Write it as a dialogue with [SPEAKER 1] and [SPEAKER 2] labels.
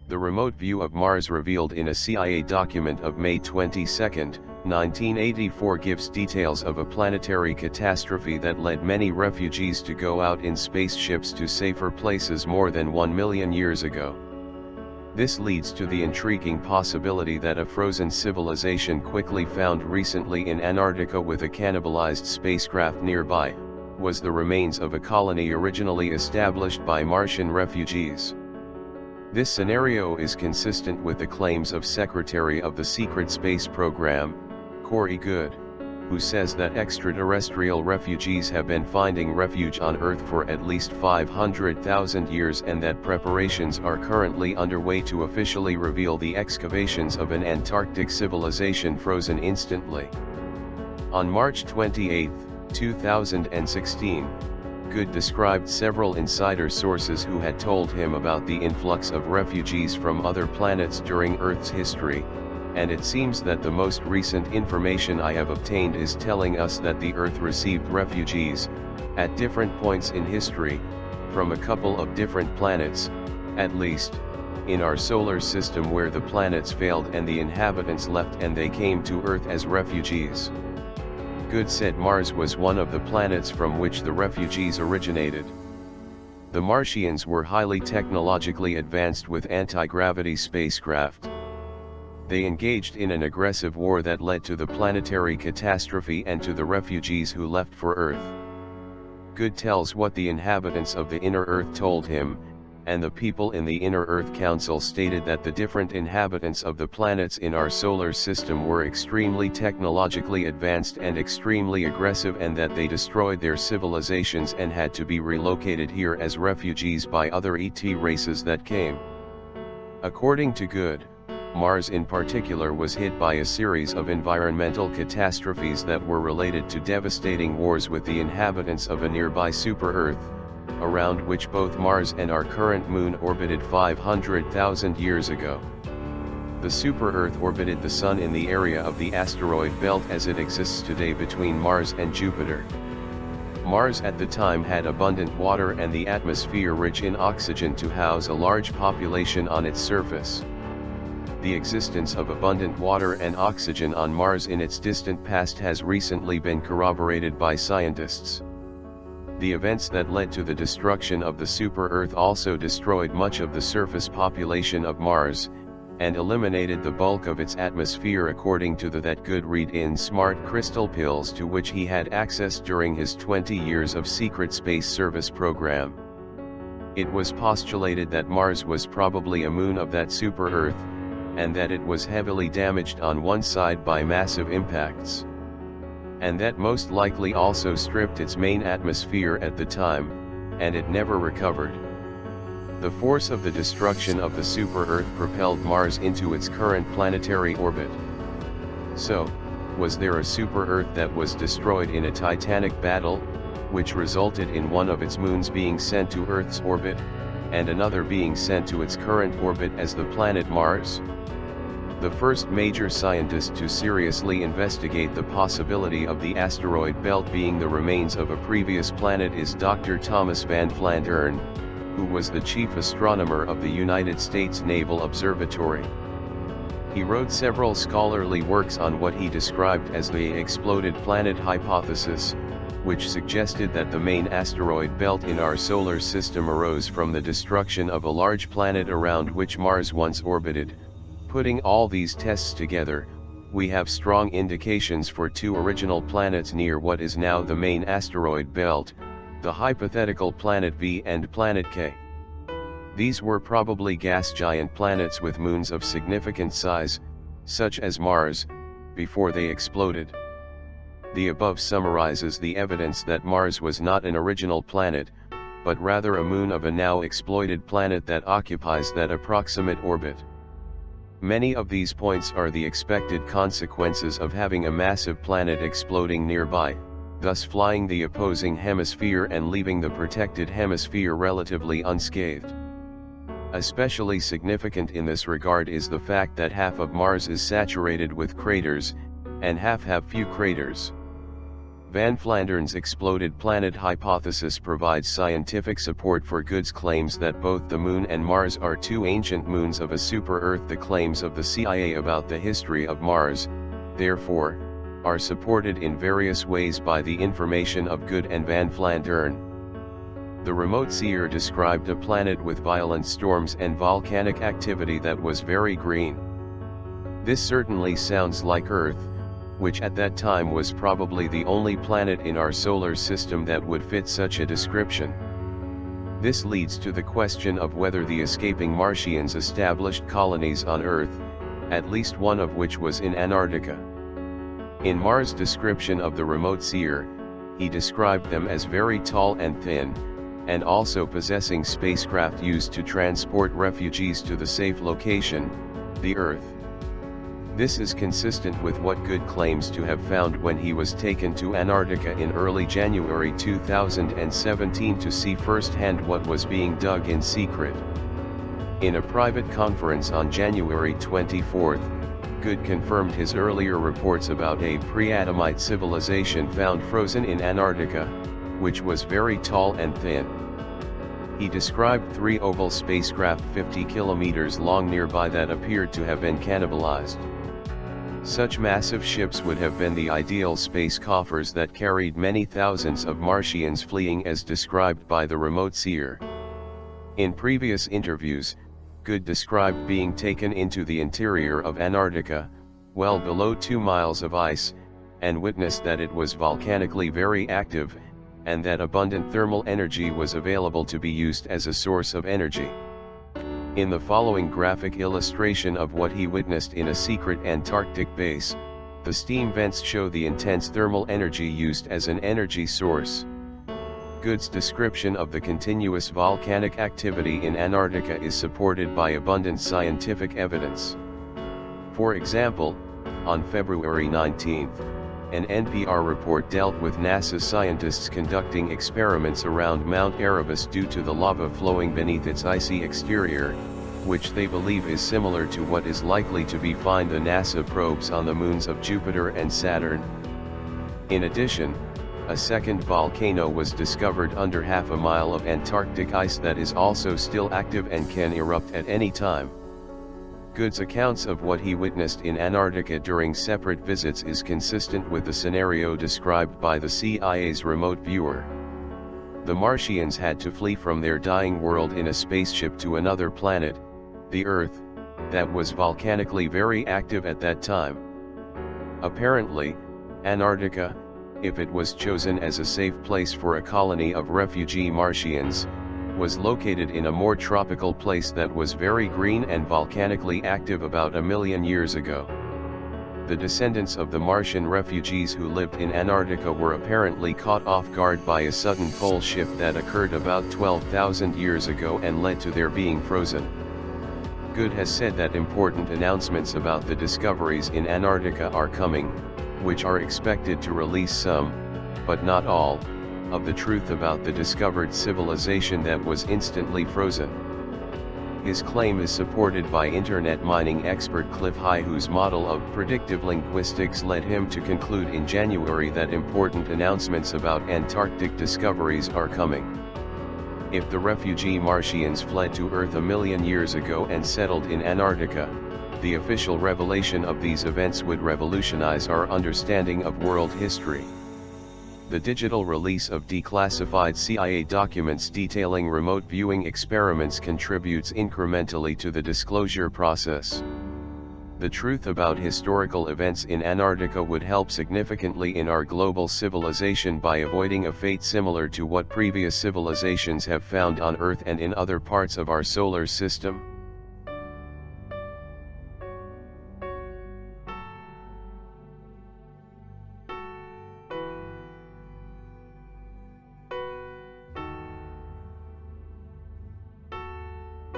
[SPEAKER 1] The remote view of Mars revealed in a CIA document of May 22, 1984 gives details of a planetary catastrophe that led many refugees to go out in spaceships to safer places more than 1 million years ago. This leads to the intriguing possibility that a frozen civilization quickly found recently in Antarctica with a cannibalized spacecraft nearby, was the remains of a colony originally established by Martian refugees. This scenario is consistent with the claims of Secretary of the Secret Space Program, Corey Goode, who says that extraterrestrial refugees have been finding refuge on Earth for at least 500,000 years and that preparations are currently underway to officially reveal the excavations of an Antarctic civilization frozen instantly. On March 28, 2016, Goode described several insider sources who had told him about the influx of refugees from other planets during Earth's history, and it seems that the most recent information I have obtained is telling us that the Earth received refugees, at different points in history, from a couple of different planets, at least, in our solar system where the planets failed and the inhabitants left and they came to Earth as refugees. Goode said Mars was one of the planets from which the refugees originated. The Martians were highly technologically advanced with anti-gravity spacecraft. They engaged in an aggressive war that led to the planetary catastrophe and to the refugees who left for Earth. Goode tells what the inhabitants of the inner Earth told him, and the people in the Inner Earth Council stated that the different inhabitants of the planets in our solar system were extremely technologically advanced and extremely aggressive and that they destroyed their civilizations and had to be relocated here as refugees by other ET races that came. According to Goode, Mars in particular was hit by a series of environmental catastrophes that were related to devastating wars with the inhabitants of a nearby super-Earth, around which both Mars and our current moon orbited 500,000 years ago. The super-Earth orbited the Sun in the area of the asteroid belt as it exists today between Mars and Jupiter. Mars at the time had abundant water and the atmosphere rich in oxygen to house a large population on its surface. The existence of abundant water and oxygen on Mars in its distant past has recently been corroborated by scientists. The events that led to the destruction of the super-Earth also destroyed much of the surface population of Mars, and eliminated the bulk of its atmosphere according to that Goode read in smart crystal pills to which he had access during his 20 years of secret space service program. It was postulated that Mars was probably a moon of that super-Earth, and that it was heavily damaged on one side by massive impacts. And that most likely also stripped its main atmosphere at the time, and it never recovered. The force of the destruction of the super-Earth propelled Mars into its current planetary orbit. So, was there a super-Earth that was destroyed in a titanic battle, which resulted in one of its moons being sent to Earth's orbit, and another being sent to its current orbit as the planet Mars? The first major scientist to seriously investigate the possibility of the asteroid belt being the remains of a previous planet is Dr. Thomas Van Flandern, who was the chief astronomer of the United States Naval Observatory. He wrote several scholarly works on what he described as the exploded planet hypothesis, which suggested that the main asteroid belt in our solar system arose from the destruction of a large planet around which Mars once orbited. Putting all these tests together, we have strong indications for two original planets near what is now the main asteroid belt, the hypothetical planet V and planet K. These were probably gas giant planets with moons of significant size, such as Mars, before they exploded. The above summarizes the evidence that Mars was not an original planet, but rather a moon of a now exploited planet that occupies that approximate orbit. Many of these points are the expected consequences of having a massive planet exploding nearby, thus flying the opposing hemisphere and leaving the protected hemisphere relatively unscathed. Especially significant in this regard is the fact that half of Mars is saturated with craters, and half have few craters. Van Flander's exploded planet hypothesis provides scientific support for Good's claims that both the Moon and Mars are two ancient moons of a super-Earth. The claims of the CIA about the history of Mars, therefore, are supported in various ways by the information of Good and Van Flandern. The remote seer described a planet with violent storms and volcanic activity that was very green. This certainly sounds like Earth, which at that time was probably the only planet in our solar system that would fit such a description. This leads to the question of whether the escaping Martians established colonies on Earth, at least one of which was in Antarctica. In Mars' description of the remote seer, he described them as very tall and thin, and also possessing spacecraft used to transport refugees to the safe location, the Earth. This is consistent with what Good claims to have found when he was taken to Antarctica in early January 2017 to see firsthand what was being dug in secret. In a private conference on January 24, Good confirmed his earlier reports about a pre-Adamite civilization found frozen in Antarctica, which was very tall and thin. He described 3 oval spacecraft 50 kilometers long nearby that appeared to have been cannibalized. Such massive ships would have been the ideal space coffers that carried many thousands of Martians fleeing as described by the remote seer. In previous interviews, Good described being taken into the interior of Antarctica, well below 2 miles of ice, and witnessed that it was volcanically very active, and that abundant thermal energy was available to be used as a source of energy. In the following graphic illustration of what he witnessed in a secret Antarctic base, the steam vents show the intense thermal energy used as an energy source. Good's description of the continuous volcanic activity in Antarctica is supported by abundant scientific evidence. For example, on February 19, an NPR report dealt with NASA scientists conducting experiments around Mount Erebus due to the lava flowing beneath its icy exterior, which they believe is similar to what is likely to be found in the NASA probes on the moons of Jupiter and Saturn. In addition, a second volcano was discovered under half a mile of Antarctic ice that is also still active and can erupt at any time. Good's accounts of what he witnessed in Antarctica during separate visits is consistent with the scenario described by the CIA's remote viewer. The Martians had to flee from their dying world in a spaceship to another planet, the Earth, that was volcanically very active at that time. Apparently, Antarctica, if it was chosen as a safe place for a colony of refugee Martians, was located in a more tropical place that was very green and volcanically active about 1 million years ago. The descendants of the Martian refugees who lived in Antarctica were apparently caught off guard by a sudden pole shift that occurred about 12,000 years ago and led to their being frozen. Good has said that important announcements about the discoveries in Antarctica are coming, which are expected to release some, but not all, of the truth about the discovered civilization that was instantly frozen. His claim is supported by internet mining expert Cliff High, whose model of predictive linguistics led him to conclude in January that important announcements about Antarctic discoveries are coming. If the refugee Martians fled to Earth 1 million years ago and settled in Antarctica, the official revelation of these events would revolutionize our understanding of world history. The digital release of declassified CIA documents detailing remote viewing experiments contributes incrementally to the disclosure process. The truth about historical events in Antarctica would help significantly in our global civilization by avoiding a fate similar to what previous civilizations have found on Earth and in other parts of our solar system.